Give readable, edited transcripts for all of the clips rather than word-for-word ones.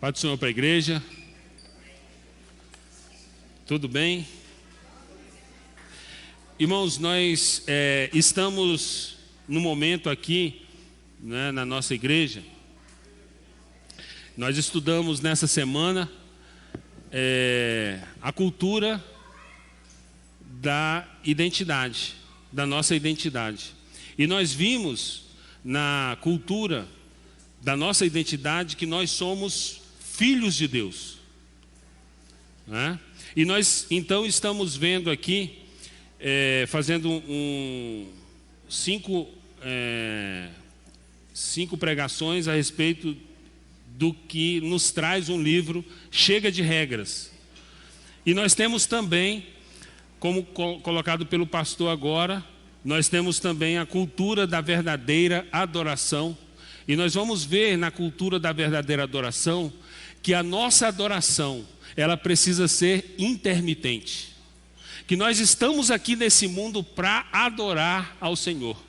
Paz do Senhor para a igreja. Tudo bem? Irmãos, nós estamos no momento aqui, né, na nossa igreja. Nós estudamos nessa semana a cultura da identidade, da nossa identidade. E nós vimos na cultura da nossa identidade que nós somos filhos de Deus, né? E nós então estamos vendo aqui, fazendo cinco pregações a respeito do que nos traz um livro Chega de Regras. E nós temos também, como colocado pelo pastor agora, nós temos também a cultura da verdadeira adoração. E nós vamos ver na cultura da verdadeira adoração que a nossa adoração, ela precisa ser intermitente. Que nós estamos aqui nesse mundo para adorar ao Senhor,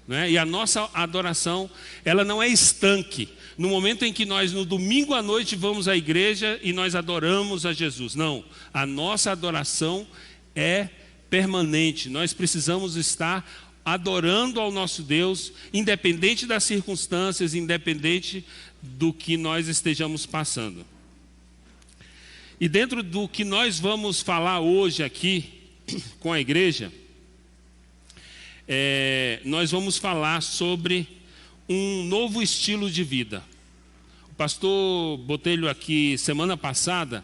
né? E a nossa adoração, ela não é estanque. No momento em que nós, no domingo à noite, vamos à igreja e nós adoramos a Jesus. Não, a nossa adoração é permanente. Nós precisamos estar adorando ao nosso Deus, independente das circunstâncias, independente do que nós estejamos passando. E dentro do que nós vamos falar hoje aqui com a igreja, nós vamos falar sobre um novo estilo de vida. O pastor Botelho aqui, semana passada,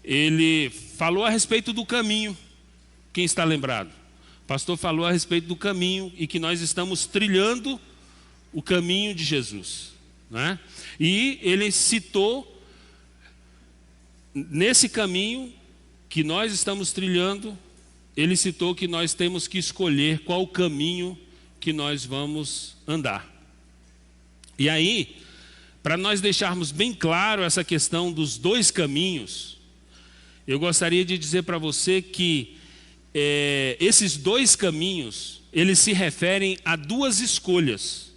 ele falou a respeito do caminho. Quem está lembrado? O pastor falou a respeito do caminho e que nós estamos trilhando o caminho de Jesus, né? E ele citou, nesse caminho que nós estamos trilhando, ele citou que nós temos que escolher qual o caminho que nós vamos andar. E aí, para nós deixarmos bem claro essa questão dos dois caminhos, eu gostaria de dizer para você que esses dois caminhos, eles se referem a duas escolhas.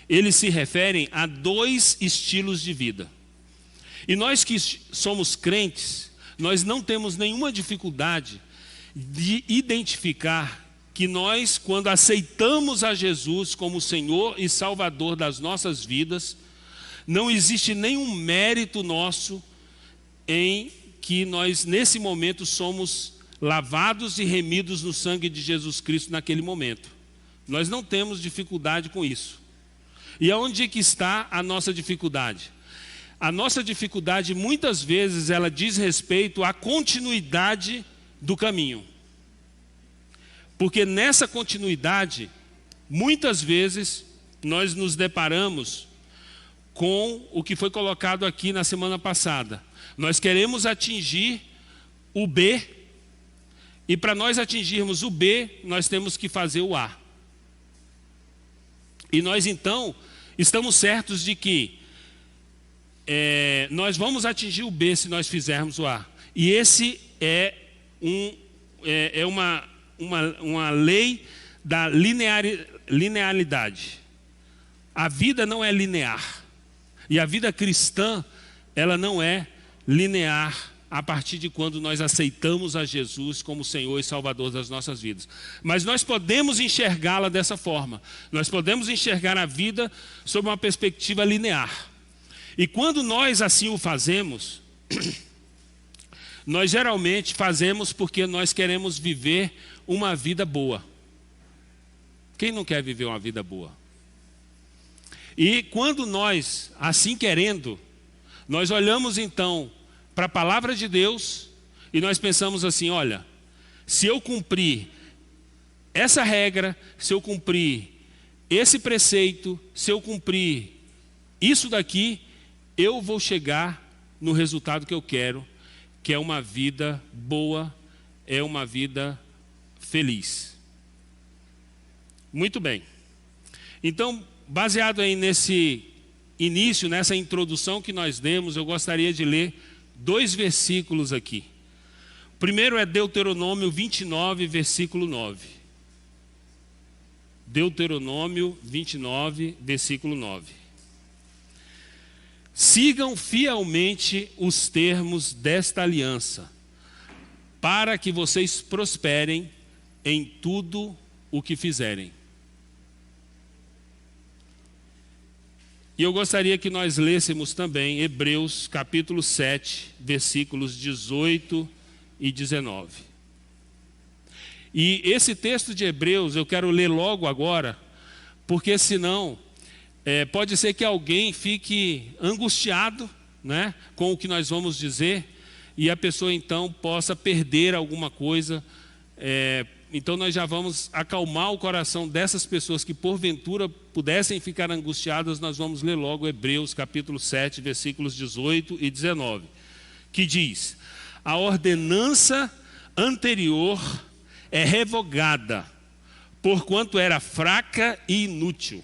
Eles se referem a dois estilos de vida. E nós que somos crentes, nós não temos nenhuma dificuldade de identificar que nós, quando aceitamos a Jesus como Senhor e Salvador das nossas vidas, não existe nenhum mérito nosso em que nós, nesse momento, somos lavados e remidos no sangue de Jesus Cristo naquele momento. Nós não temos dificuldade com isso. E aonde que está a nossa dificuldade? A nossa dificuldade, muitas vezes, ela diz respeito à continuidade do caminho. Porque nessa continuidade, muitas vezes, nós nos deparamos com o que foi colocado aqui na semana passada. Nós queremos atingir o B, e para nós atingirmos o B, nós temos que fazer o A. E nós então estamos certos de que nós vamos atingir o B se nós fizermos o A. E esse é uma lei da linearidade. A vida não é linear. E a vida cristã, ela não é linear a partir de quando nós aceitamos a Jesus como Senhor e Salvador das nossas vidas. Mas nós podemos enxergá-la dessa forma. Nós podemos enxergar a vida sob uma perspectiva linear. E quando nós assim o fazemos, nós geralmente fazemos porque nós queremos viver uma vida boa. Quem não quer viver uma vida boa? E quando nós, assim querendo, nós olhamos então para a palavra de Deus e nós pensamos assim, olha, se eu cumprir essa regra, se eu cumprir esse preceito, se eu cumprir isso daqui, eu vou chegar no resultado que eu quero, que é uma vida boa, é uma vida feliz. Muito bem. Então, baseado aí nesse início, nessa introdução que nós demos, eu gostaria de ler 2 versículos aqui. O primeiro é Deuteronômio 29, versículo 9. Deuteronômio 29, versículo 9. sigam fielmente os termos desta aliança, para que vocês prosperem em tudo o que fizerem. E eu gostaria que nós lêssemos também Hebreus capítulo 7, versículos 18 e 19. E esse texto de Hebreus eu quero ler logo agora, porque senão pode ser que alguém fique angustiado, né, com o que nós vamos dizer, e a pessoa então possa perder alguma coisa. Então nós já vamos acalmar o coração dessas pessoas que porventura pudessem ficar angustiadas. Nós vamos ler logo Hebreus capítulo 7, versículos 18 e 19, que diz: a ordenança anterior é revogada, porquanto era fraca e inútil,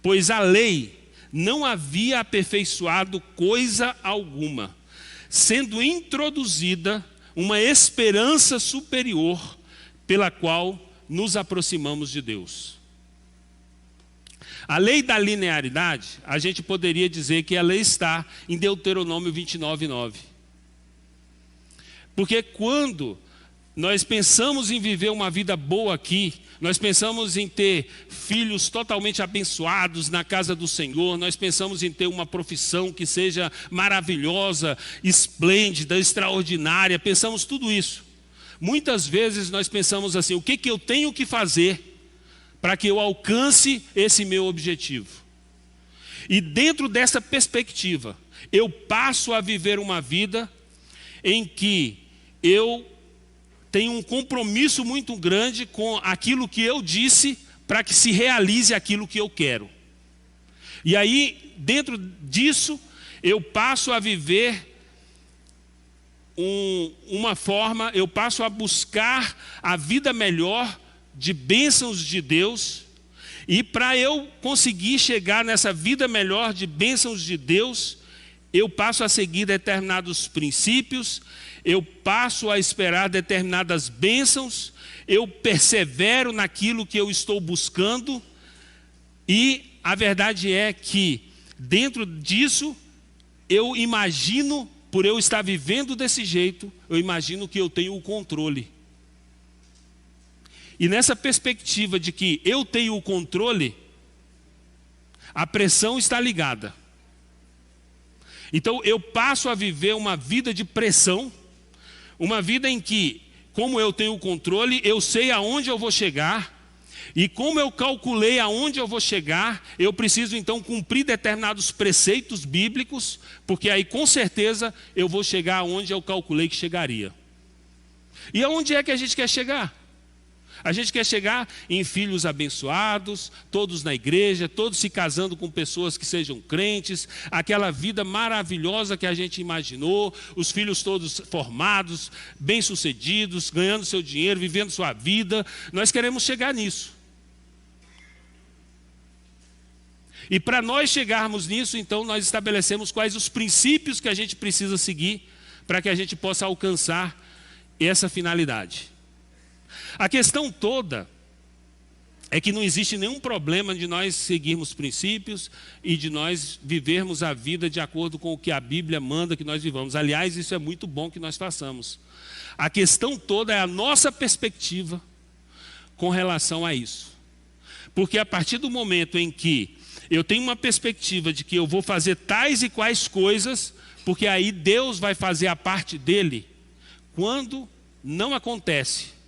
pois a lei não havia aperfeiçoado coisa alguma, sendo introduzida uma esperança superior, pela qual nos aproximamos de Deus. A lei da linearidade, a gente poderia dizer que a lei está em Deuteronômio 29:9. Porque quando nós pensamos em viver uma vida boa aqui, nós pensamos em ter filhos totalmente abençoados na casa do Senhor, nós pensamos em ter uma profissão que seja maravilhosa, esplêndida, extraordinária, pensamos tudo isso. Muitas vezes nós pensamos assim: o que eu tenho que fazer para que eu alcance esse meu objetivo? E dentro dessa perspectiva, eu passo a viver uma vida em que eu tenho um compromisso muito grande com aquilo que eu disse, para que se realize aquilo que eu quero. E aí, dentro disso, eu passo a viver uma forma, eu passo a buscar a vida melhor de bênçãos de Deus. E para eu conseguir chegar nessa vida melhor de bênçãos de Deus, eu passo a seguir determinados princípios, eu passo a esperar determinadas bênçãos, eu persevero naquilo que eu estou buscando. E a verdade é que dentro disso eu imagino, por eu estar vivendo desse jeito, eu imagino que eu tenho o controle. E nessa perspectiva de que eu tenho o controle, a pressão está ligada. Então eu passo a viver uma vida de pressão, uma vida em que, como eu tenho o controle, eu sei aonde eu vou chegar. E como eu calculei aonde eu vou chegar, eu preciso então cumprir determinados preceitos bíblicos, porque aí com certeza eu vou chegar aonde eu calculei que chegaria. E aonde é que a gente quer chegar? A gente quer chegar em filhos abençoados, todos na igreja, todos se casando com pessoas que sejam crentes, aquela vida maravilhosa que a gente imaginou, os filhos todos formados, bem-sucedidos, ganhando seu dinheiro, vivendo sua vida. Nós queremos chegar nisso. E para nós chegarmos nisso, então nós estabelecemos quais os princípios que a gente precisa seguir para que a gente possa alcançar essa finalidade. A questão toda é que não existe nenhum problema de nós seguirmos princípios e de nós vivermos a vida de acordo com o que a Bíblia manda que nós vivamos. Aliás, isso é muito bom que nós façamos. A questão toda é a nossa perspectiva com relação a isso. Porque a partir do momento em que eu tenho uma perspectiva de que eu vou fazer tais e quais coisas, porque aí Deus vai fazer a parte dele, quando não acontece,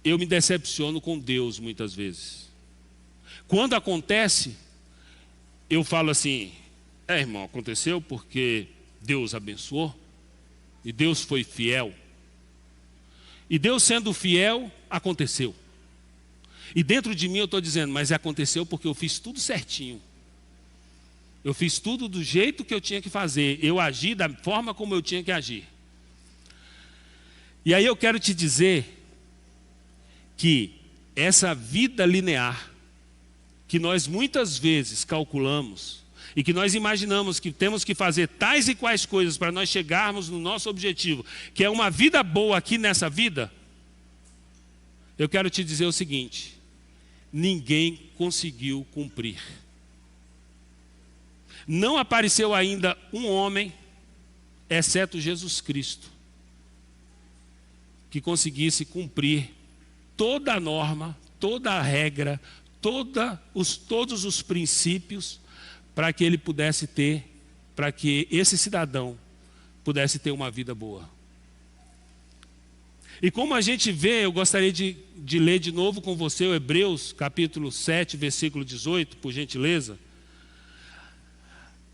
eu me decepciono com Deus muitas vezes. Quando acontece, eu falo assim: irmão, aconteceu porque Deus abençoou, e Deus foi fiel. E Deus sendo fiel, aconteceu. E dentro de mim eu estou dizendo: mas aconteceu porque eu fiz tudo certinho. Eu fiz tudo do jeito que eu tinha que fazer. Eu agi da forma como eu tinha que agir. E aí eu quero te dizer que essa vida linear, que nós muitas vezes calculamos, e que nós imaginamos que temos que fazer tais e quais coisas para nós chegarmos no nosso objetivo, que é uma vida boa aqui nessa vida, eu quero te dizer o seguinte: ninguém conseguiu cumprir. não apareceu ainda um homem, exceto Jesus Cristo, que conseguisse cumprir toda a norma, toda a regra, todos os princípios para que ele pudesse ter, para que esse cidadão pudesse ter uma vida boa. E como a gente vê, eu gostaria de ler de novo com você o Hebreus, capítulo 7, versículo 18, por gentileza.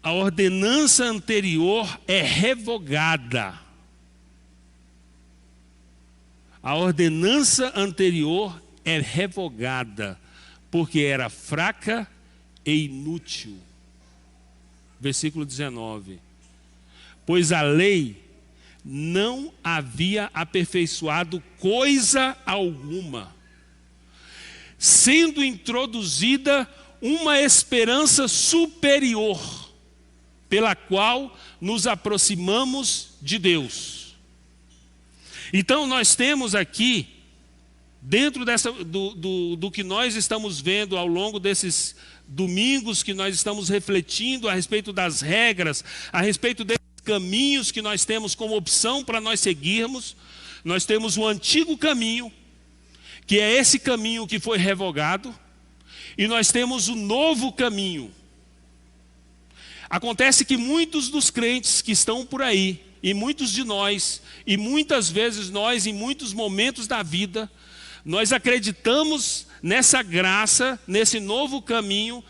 A ordenança anterior é revogada. A ordenança anterior é revogada, porque era fraca e inútil. Versículo 19. Pois a lei não havia aperfeiçoado coisa alguma, sendo introduzida uma esperança superior, pela qual nos aproximamos de Deus. Então nós temos aqui, dentro do que nós estamos vendo ao longo desses domingos que nós estamos refletindo a respeito das regras, a respeito desses caminhos que nós temos como opção para nós seguirmos, nós temos o antigo caminho, que é esse caminho que foi revogado, e nós temos o novo caminho. Acontece que muitos dos crentes que estão por aí, e muitos de nós, e muitas vezes nós, em muitos momentos da vida, nós acreditamos nessa graça, nesse novo caminho,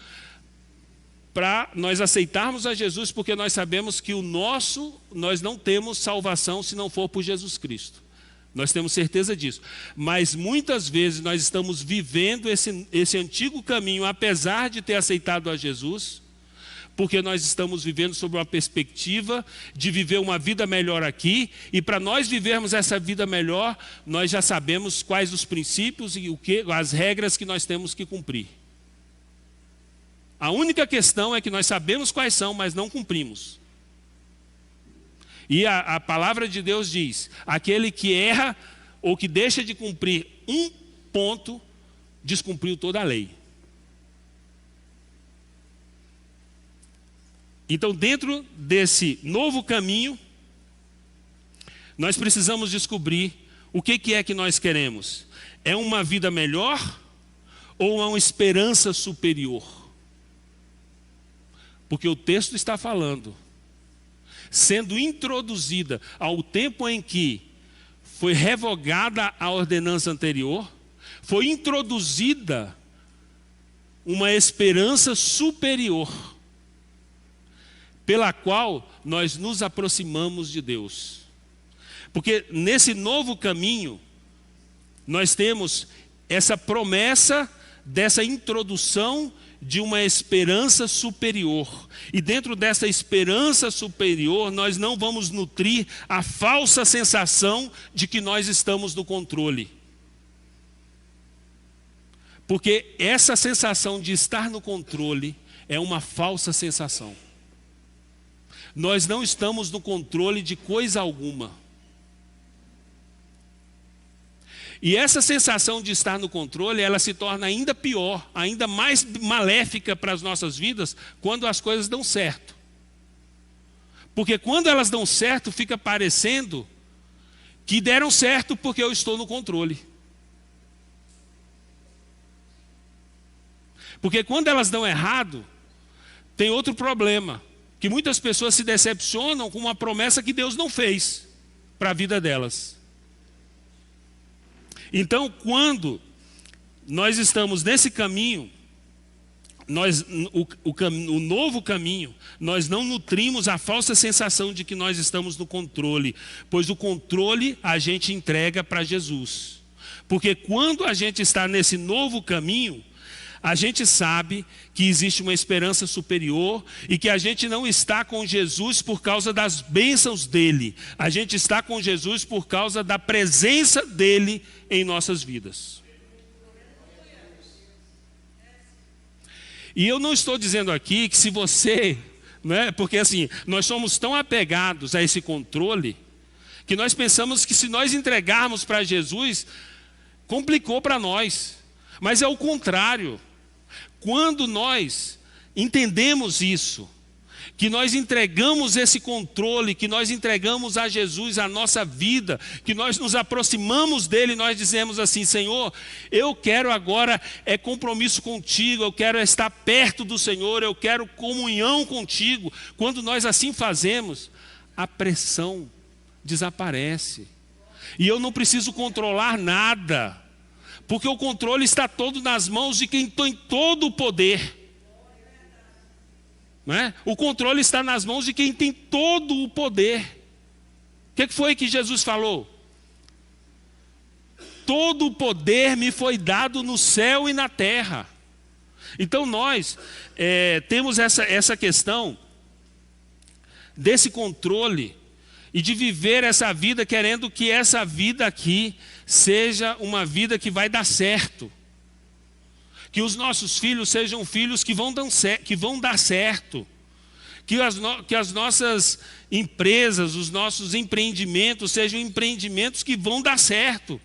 para nós aceitarmos a Jesus, porque nós sabemos que nós não temos salvação se não for por Jesus Cristo. Nós temos certeza disso. Mas muitas vezes nós estamos vivendo esse antigo caminho, apesar de ter aceitado a Jesus, porque nós estamos vivendo sob uma perspectiva de viver uma vida melhor aqui, e para nós vivermos essa vida melhor, nós já sabemos quais os princípios e as regras que nós temos que cumprir. A única questão é que nós sabemos quais são, mas não cumprimos. E a palavra de Deus diz, aquele que erra ou que deixa de cumprir um ponto, descumpriu toda a lei. Então, dentro desse novo caminho, nós precisamos descobrir o que é que nós queremos. É uma vida melhor ou é uma esperança superior? Porque o texto está falando, sendo introduzida ao tempo em que foi revogada a ordenança anterior, foi introduzida uma esperança superior, pela qual nós nos aproximamos de Deus. Porque nesse novo caminho, nós temos essa promessa dessa introdução de uma esperança superior. E dentro dessa esperança superior, nós não vamos nutrir a falsa sensação de que nós estamos no controle. Porque essa sensação de estar no controle é uma falsa sensação. Nós não estamos no controle de coisa alguma. E essa sensação de estar no controle, ela se torna ainda pior, ainda mais maléfica para as nossas vidas, quando as coisas dão certo. Porque quando elas dão certo, fica parecendo que deram certo porque eu estou no controle. Porque quando elas dão errado, tem outro problema. Que muitas pessoas se decepcionam com uma promessa que Deus não fez para a vida delas. Então, quando nós estamos nesse caminho, o novo caminho, nós não nutrimos a falsa sensação de que nós estamos no controle, pois o controle a gente entrega para Jesus. Porque quando a gente está nesse novo caminho, a gente sabe que existe uma esperança superior e que a gente não está com Jesus por causa das bênçãos dele. A gente está com Jesus por causa da presença dele em nossas vidas. E eu não estou dizendo aqui que se você, porque assim, nós somos tão apegados a esse controle, que nós pensamos que se nós entregarmos para Jesus, complicou para nós. Mas é o contrário. Quando nós entendemos isso que nós entregamos esse controle, que nós entregamos a Jesus a nossa vida, que nós nos aproximamos dele e nós dizemos assim: Senhor, eu quero agora compromisso contigo, eu quero estar perto do Senhor, eu quero comunhão contigo. Quando nós assim fazemos, a pressão desaparece. E eu não preciso controlar nada, porque o controle está todo nas mãos de quem tem todo o poder. Não é? O controle está nas mãos de quem tem todo o poder. O que foi que Jesus falou? Todo o poder me foi dado no céu e na terra. Então nós temos essa questão desse controle e de viver essa vida querendo que essa vida aqui seja uma vida que vai dar certo. Que os nossos filhos sejam filhos que vão dar certo. Que as nossas empresas, os nossos empreendimentos sejam empreendimentos que vão dar certo.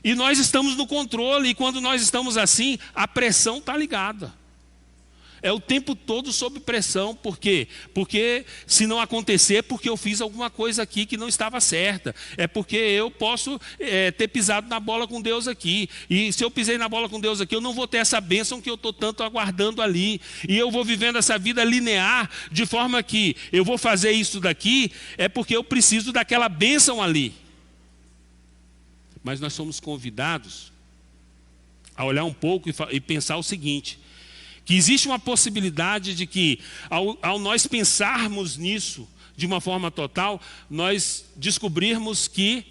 E nós estamos no controle, e quando nós estamos assim, a pressão está ligada. É o tempo todo sob pressão. Por quê? Porque se não acontecer, é porque eu fiz alguma coisa aqui que não estava certa. É porque eu posso ter pisado na bola com Deus aqui. E se eu pisei na bola com Deus aqui, eu não vou ter essa bênção que eu estou tanto aguardando ali. E eu vou vivendo essa vida linear, de forma que eu vou fazer isso daqui, é porque eu preciso daquela bênção ali. Mas nós somos convidados a olhar um pouco e pensar o seguinte: que existe uma possibilidade de que, ao nós pensarmos nisso de uma forma total, nós descobrirmos que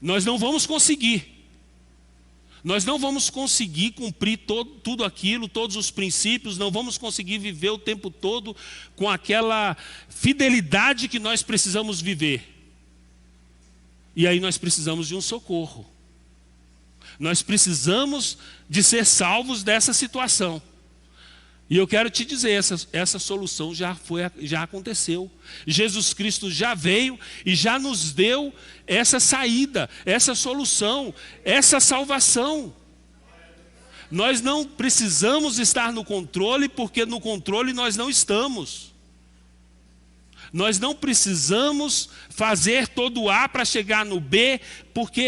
nós não vamos conseguir. Nós não vamos conseguir cumprir tudo aquilo, todos os princípios, não vamos conseguir viver o tempo todo com aquela fidelidade que nós precisamos viver. E aí nós precisamos de um socorro. Nós precisamos de ser salvos dessa situação. E eu quero te dizer, essa solução já aconteceu. Jesus Cristo já veio e já nos deu essa saída, essa solução, essa salvação. Nós não precisamos estar no controle, porque no controle nós não estamos. Nós não precisamos fazer todo o A para chegar no B, porque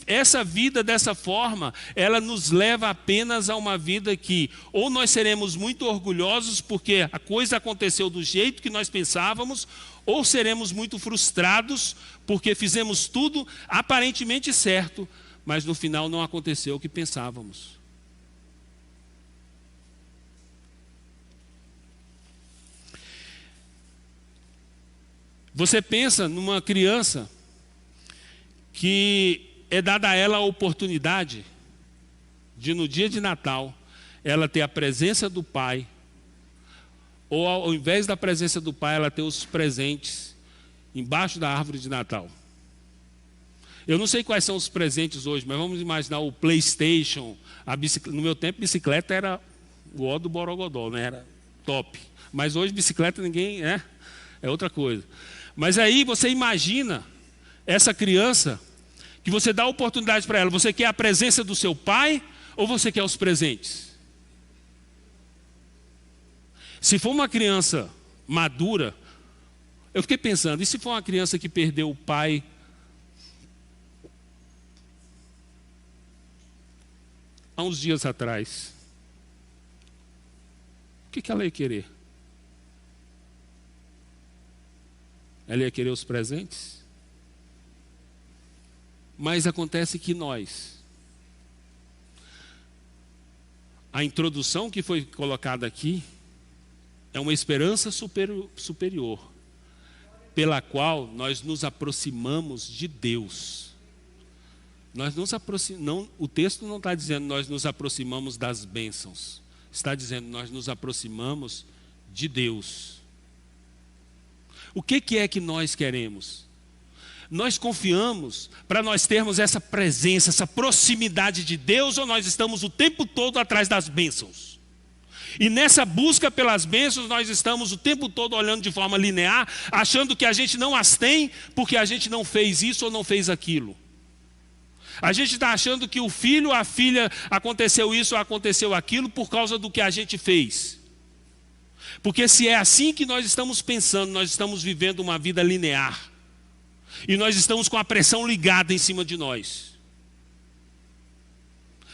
essa vida dessa forma, ela nos leva apenas a uma vida que ou nós seremos muito orgulhosos porque a coisa aconteceu do jeito que nós pensávamos, ou seremos muito frustrados porque fizemos tudo aparentemente certo, mas no final não aconteceu o que pensávamos. Você pensa numa criança que é dada a ela a oportunidade de, no dia de Natal, ela ter a presença do pai, ou ao invés da presença do pai, ela ter os presentes embaixo da árvore de Natal. Eu não sei quais são os presentes hoje, mas vamos imaginar o PlayStation, no meu tempo bicicleta era o ó do Borogodó, né? Era top. Mas hoje bicicleta ninguém, é outra coisa. Mas aí você imagina essa criança, que você dá a oportunidade para ela. Você quer a presença do seu pai ou você quer os presentes? Se for uma criança madura, eu fiquei pensando, e se for uma criança que perdeu o pai há uns dias atrás? O que ela ia querer? Ela ia querer os presentes? Mas acontece que a introdução que foi colocada aqui é uma esperança superior, pela qual nós nos aproximamos de Deus. O texto não está dizendo nós nos aproximamos das bênçãos, está dizendo nós nos aproximamos de Deus. O que é que nós queremos? Nós confiamos para nós termos essa presença, essa proximidade de Deus, ou nós estamos o tempo todo atrás das bênçãos? E nessa busca pelas bênçãos, nós estamos o tempo todo olhando de forma linear, achando que a gente não as tem porque a gente não fez isso ou não fez aquilo. A gente está achando que o filho ou a filha aconteceu isso ou aconteceu aquilo por causa do que a gente fez. Porque se é assim que nós estamos pensando, nós estamos vivendo uma vida linear. E nós estamos com a pressão ligada em cima de nós.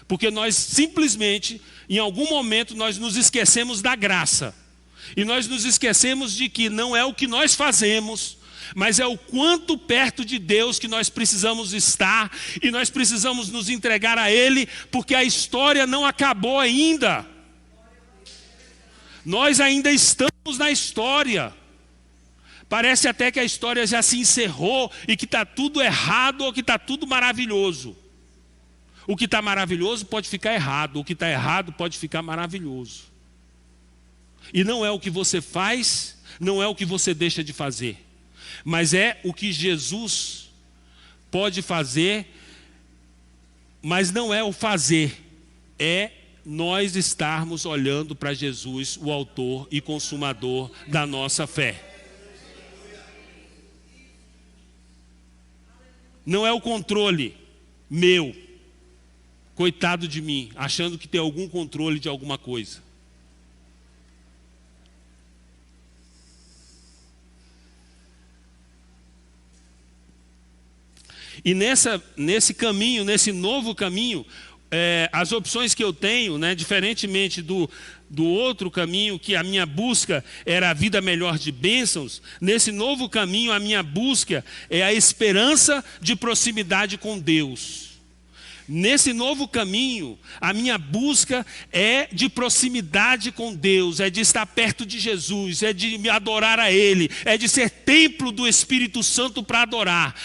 Porque nós simplesmente, em algum momento, nós nos esquecemos da graça. E nós nos esquecemos de que não é o que nós fazemos, mas é o quanto perto de Deus que nós precisamos estar. E nós precisamos nos entregar a Ele, porque a história não acabou ainda. Nós ainda estamos na história. Parece até que a história já se encerrou e que está tudo errado ou que está tudo maravilhoso. O que está maravilhoso pode ficar errado, o que está errado pode ficar maravilhoso. E não é o que você faz, não é o que você deixa de fazer, mas é o que Jesus pode fazer, mas não é o fazer, é nós estarmos olhando para Jesus, o autor e consumador da nossa fé. Não é o controle meu, coitado de mim, achando que tem algum controle de alguma coisa. E nesse caminho, nesse novo caminho, as opções que eu tenho, né, diferentemente do outro caminho, que a minha busca era a vida melhor de bênçãos, nesse novo caminho a minha busca é a esperança de proximidade com Deus. Nesse novo caminho, a minha busca é de proximidade com Deus, é de estar perto de Jesus, é de me adorar a Ele, é de ser templo do Espírito Santo para adorar.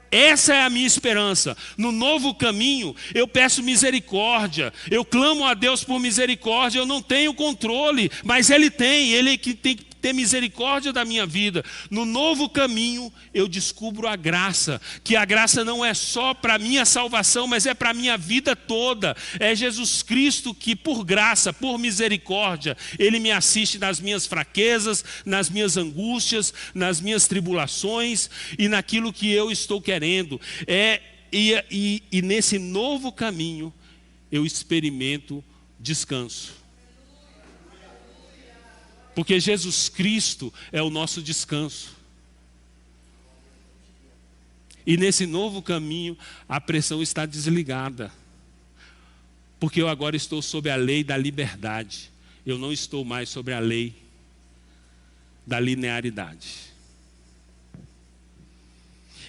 Essa é a minha esperança. No novo caminho, eu peço misericórdia, eu clamo a Deus por misericórdia, eu não tenho controle, mas Ele tem, Ele é que tem que ter misericórdia da minha vida. No novo caminho, eu descubro a graça, que a graça não é só para a minha salvação, mas é para a minha vida toda. É Jesus Cristo que, por graça, por misericórdia, Ele me assiste nas minhas fraquezas, nas minhas angústias, nas minhas tribulações e naquilo que eu estou querendo. E nesse novo caminho, eu experimento descanso. Porque Jesus Cristo é o nosso descanso. E nesse novo caminho, a pressão está desligada. Porque eu agora estou sob a lei da liberdade. Eu não estou mais sobre a lei da linearidade.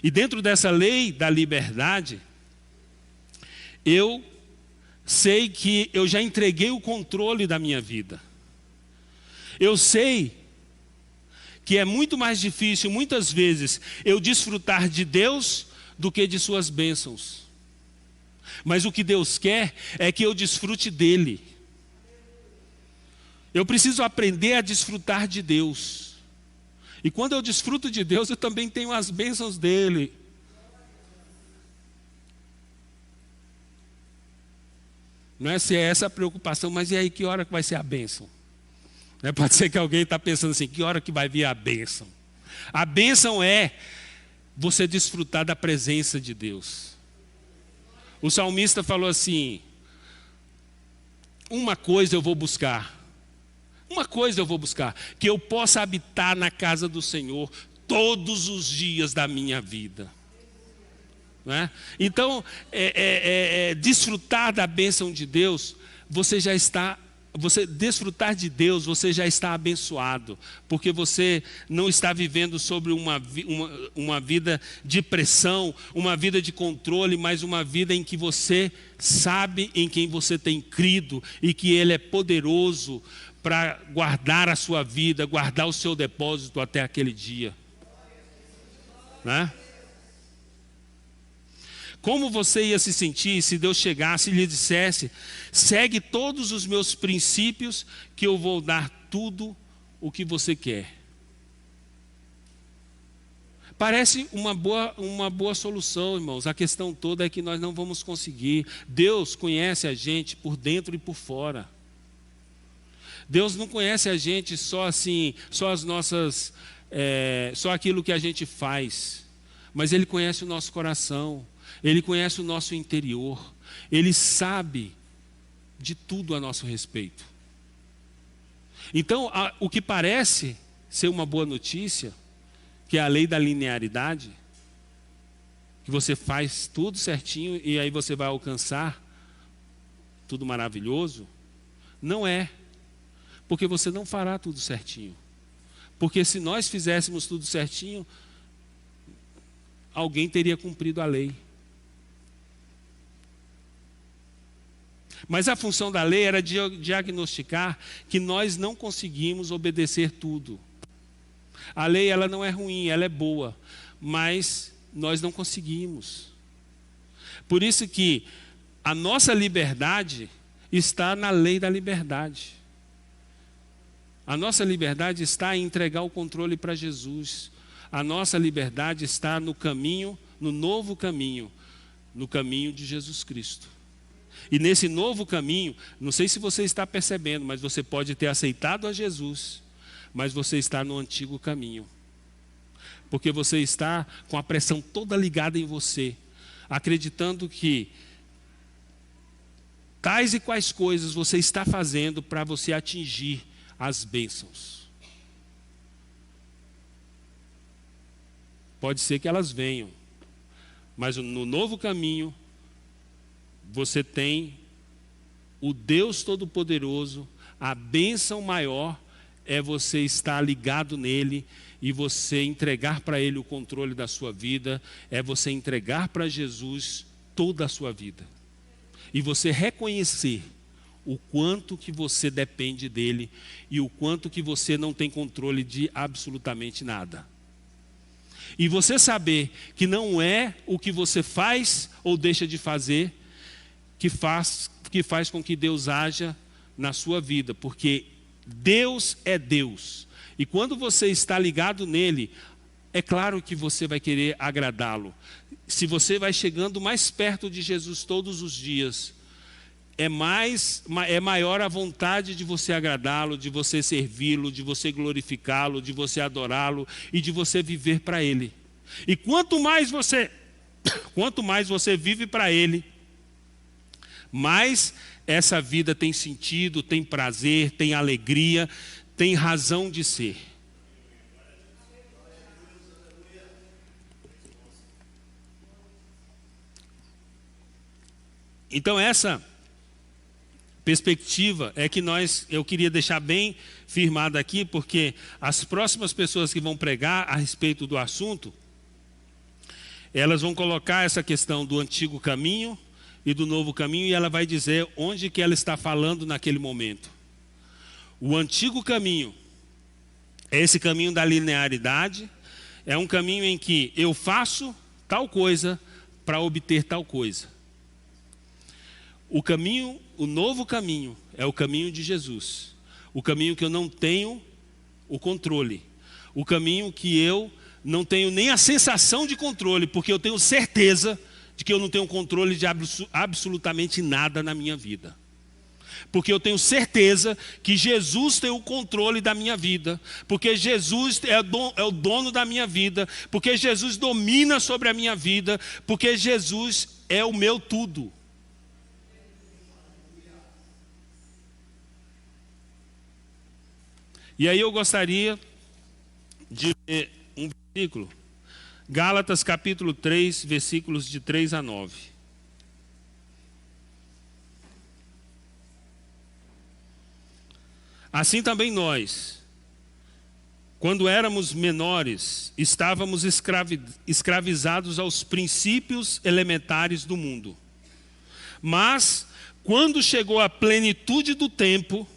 E dentro dessa lei da liberdade, eu sei que eu já entreguei o controle da minha vida. Eu sei que é muito mais difícil, muitas vezes, eu desfrutar de Deus do que de suas bênçãos. Mas o que Deus quer é que eu desfrute dEle. Eu preciso aprender a desfrutar de Deus. E quando eu desfruto de Deus, eu também tenho as bênçãos dEle. Não é se é essa a preocupação, mas e aí que hora que vai ser a bênção? Pode ser que alguém está pensando assim, que hora que vai vir a bênção? A bênção é você desfrutar da presença de Deus. O salmista falou assim, uma coisa eu vou buscar, que eu possa habitar na casa do Senhor todos os dias da minha vida. Não é? Então, desfrutar da bênção de Deus, você desfrutar de Deus, você já está abençoado, porque você não está vivendo sobre uma vida de pressão, uma vida de controle, mas uma vida em que você sabe em quem você tem crido e que Ele é poderoso para guardar a sua vida, guardar o seu depósito até aquele dia. Né? Como você ia se sentir se Deus chegasse e lhe dissesse, segue todos os meus princípios que eu vou dar tudo o que você quer? Parece uma boa solução, irmãos. A questão toda é que nós não vamos conseguir. Deus conhece a gente por dentro e por fora. Deus não conhece a gente só assim, só as nossas, só aquilo que a gente faz. Mas Ele conhece o nosso coração. Ele conhece o nosso interior. Ele sabe de tudo a nosso respeito. Então, o que parece ser uma boa notícia, que é a lei da linearidade, que você faz tudo certinho e aí você vai alcançar tudo maravilhoso, não é. Porque você não fará tudo certinho. Porque se nós fizéssemos tudo certinho, alguém teria cumprido a lei. Mas a função da lei era diagnosticar que nós não conseguimos obedecer tudo. A lei, ela não é ruim, ela é boa, mas nós não conseguimos. Por isso que a nossa liberdade está na lei da liberdade. A nossa liberdade está em entregar o controle para Jesus. A nossa liberdade está no caminho, no novo caminho, no caminho de Jesus Cristo. E nesse novo caminho, não sei se você está percebendo, mas você pode ter aceitado a Jesus, mas você está no antigo caminho. Porque você está com a pressão toda ligada em você, acreditando que tais e quais coisas você está fazendo para você atingir as bênçãos. Pode ser que elas venham, mas no novo caminho, você tem o Deus Todo-Poderoso. A bênção maior é você estar ligado nele e você entregar para ele o controle da sua vida, é você entregar para Jesus toda a sua vida. E você reconhecer o quanto que você depende dele e o quanto que você não tem controle de absolutamente nada. E você saber que não é o que você faz ou deixa de fazer que faz com que Deus haja na sua vida, porque Deus é Deus. E quando você está ligado nele, é claro que você vai querer agradá-lo. Se você vai chegando mais perto de Jesus todos os dias, é maior a vontade de você agradá-lo, de você servi-lo, de você glorificá-lo, de você adorá-lo e de você viver para ele. E quanto mais você vive para ele, mais essa vida tem sentido, tem prazer, tem alegria, tem razão de ser. Então essa perspectiva é que eu queria deixar bem firmada aqui, porque as próximas pessoas que vão pregar a respeito do assunto, elas vão colocar essa questão do antigo caminho e do novo caminho, e ela vai dizer onde que ela está falando naquele momento. O antigo caminho é esse caminho da linearidade, é um caminho em que eu faço tal coisa para obter tal coisa. O novo caminho é o caminho de Jesus, o caminho que eu não tenho o controle, o caminho que eu não tenho nem a sensação de controle, porque eu tenho certeza de que eu não tenho controle de absolutamente nada na minha vida. Porque eu tenho certeza que Jesus tem o controle da minha vida, porque Jesus é o dono da minha vida, porque Jesus domina sobre a minha vida, porque Jesus é o meu tudo. E aí eu gostaria de ler um versículo, Gálatas capítulo 3, versículos de 3 a 9. Assim também nós, quando éramos menores, estávamos escravizados aos princípios elementares do mundo. Mas, quando chegou a plenitude do tempo,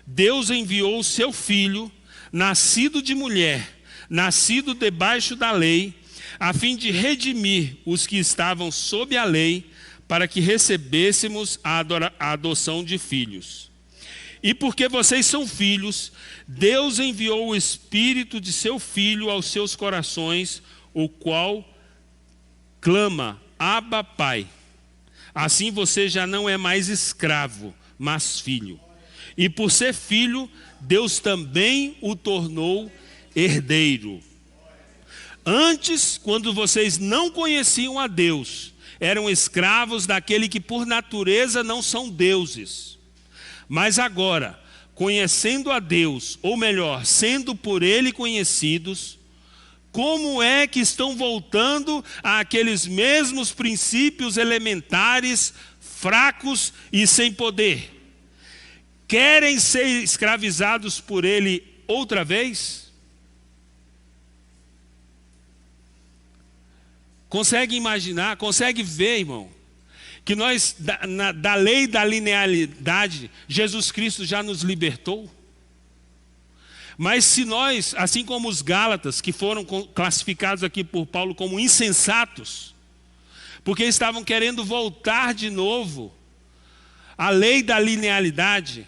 Deus enviou o seu Filho, nascido de mulher, nascido debaixo da lei, a fim de redimir os que estavam sob a lei, para que recebêssemos a adoção de filhos. E porque vocês são filhos, Deus enviou o Espírito de seu Filho aos seus corações, o qual clama, Abba, Pai. Assim você já não é mais escravo, mas filho. E por ser filho, Deus também o tornou herdeiro. Antes, quando vocês não conheciam a Deus, eram escravos daquele que por natureza não são deuses. Mas agora, conhecendo a Deus, ou melhor, sendo por Ele conhecidos, como é que estão voltando àqueles mesmos princípios elementares, fracos e sem poder? Querem ser escravizados por Ele outra vez? Consegue imaginar, consegue ver, irmão, que nós, da lei da linearidade, Jesus Cristo já nos libertou? Mas se nós, assim como os Gálatas, que foram classificados aqui por Paulo como insensatos, porque estavam querendo voltar de novo à lei da linearidade,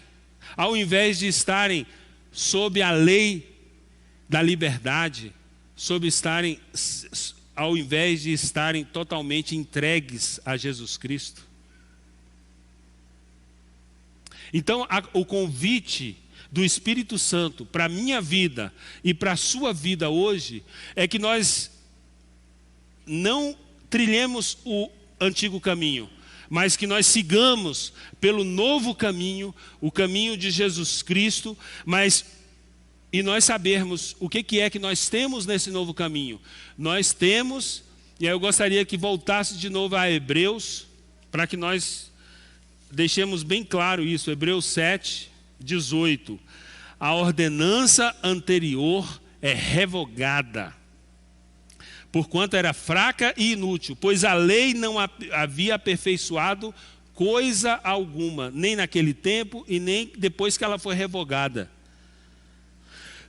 ao invés de estarem sob a lei da liberdade, ao invés de estarem totalmente entregues a Jesus Cristo. Então, o convite do Espírito Santo para a minha vida e para a sua vida hoje é que nós não trilhemos o antigo caminho, mas que nós sigamos pelo novo caminho, o caminho de Jesus Cristo, e nós sabermos o que é que nós temos nesse novo caminho. Nós temos, e aí eu gostaria que voltasse de novo a Hebreus, para que nós deixemos bem claro isso, Hebreus 7, 18. A ordenança anterior é revogada, porquanto era fraca e inútil, pois a lei não havia aperfeiçoado coisa alguma, nem naquele tempo e nem depois que ela foi revogada,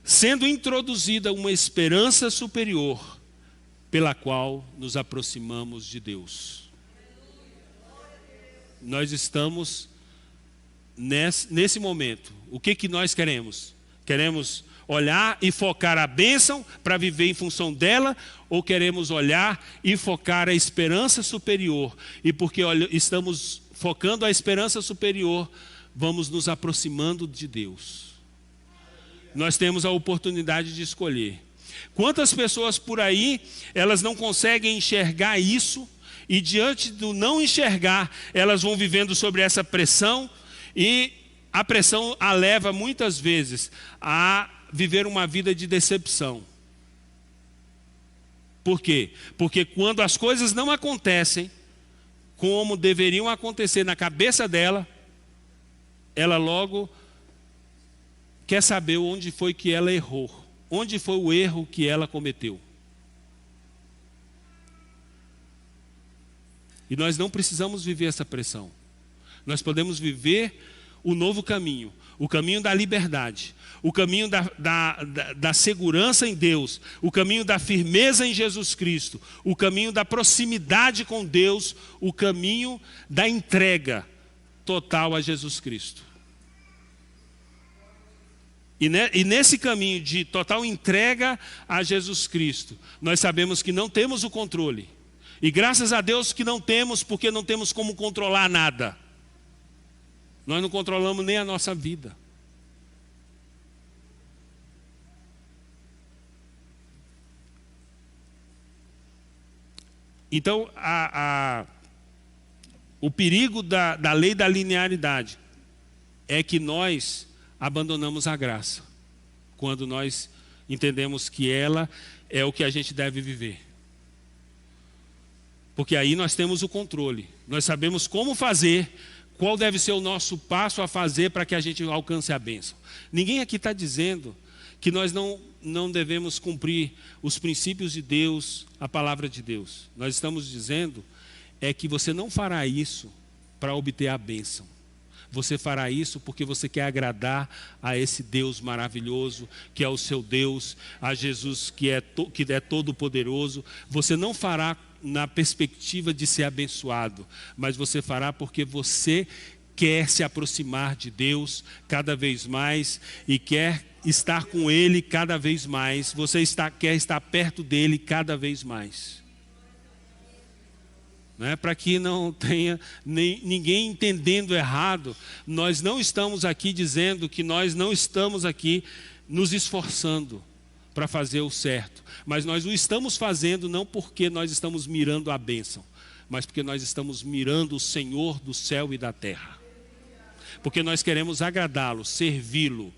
sendo introduzida uma esperança superior, pela qual nos aproximamos de Deus. Nós estamos nesse momento. O que nós queremos? Queremos olhar e focar a bênção para viver em função dela, ou queremos olhar e focar a esperança superior? E porque estamos focando a esperança superior, vamos nos aproximando de Deus. Nós temos a oportunidade de escolher. Quantas pessoas por aí, elas não conseguem enxergar isso, e diante do não enxergar, elas vão vivendo sobre essa pressão, e a pressão a leva muitas vezes a viver uma vida de decepção. Por quê? Porque quando as coisas não acontecem como deveriam acontecer na cabeça dela, ela logo quer saber onde foi que ela errou, onde foi o erro que ela cometeu. E nós não precisamos viver essa pressão. Nós podemos viver o novo caminho, o caminho da liberdade, o caminho da segurança em Deus, o caminho da firmeza em Jesus Cristo, o caminho da proximidade com Deus, o caminho da entrega total a Jesus Cristo. E nesse caminho de total entrega a Jesus Cristo, nós sabemos que não temos o controle. E graças a Deus que não temos, porque não temos como controlar nada. Nós não controlamos nem a nossa vida. Então, o perigo da lei da linearidade é que nós abandonamos a graça, quando nós entendemos que ela é o que a gente deve viver. Porque aí nós temos o controle, nós sabemos como fazer, qual deve ser o nosso passo a fazer para que a gente alcance a bênção. Ninguém aqui está dizendo que nós não devemos cumprir os princípios de Deus, a palavra de Deus. Nós estamos dizendo que você não fará isso para obter a bênção. Você fará isso porque você quer agradar a esse Deus maravilhoso, que é o seu Deus, a Jesus que é todo poderoso. Você não fará na perspectiva de ser abençoado, mas você fará porque você quer se aproximar de Deus cada vez mais e quer estar com Ele cada vez mais. Você quer estar perto dEle cada vez mais. Para que não tenha ninguém entendendo errado, nós não estamos aqui dizendo que nós não estamos aqui nos esforçando para fazer o certo, mas nós o estamos fazendo não porque nós estamos mirando a bênção, mas porque nós estamos mirando o Senhor do céu e da terra. porque nós queremos agradá-lo, servi-lo,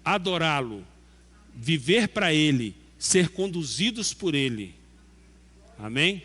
adorá-lo, viver para Ele, ser conduzidos por Ele. Amém?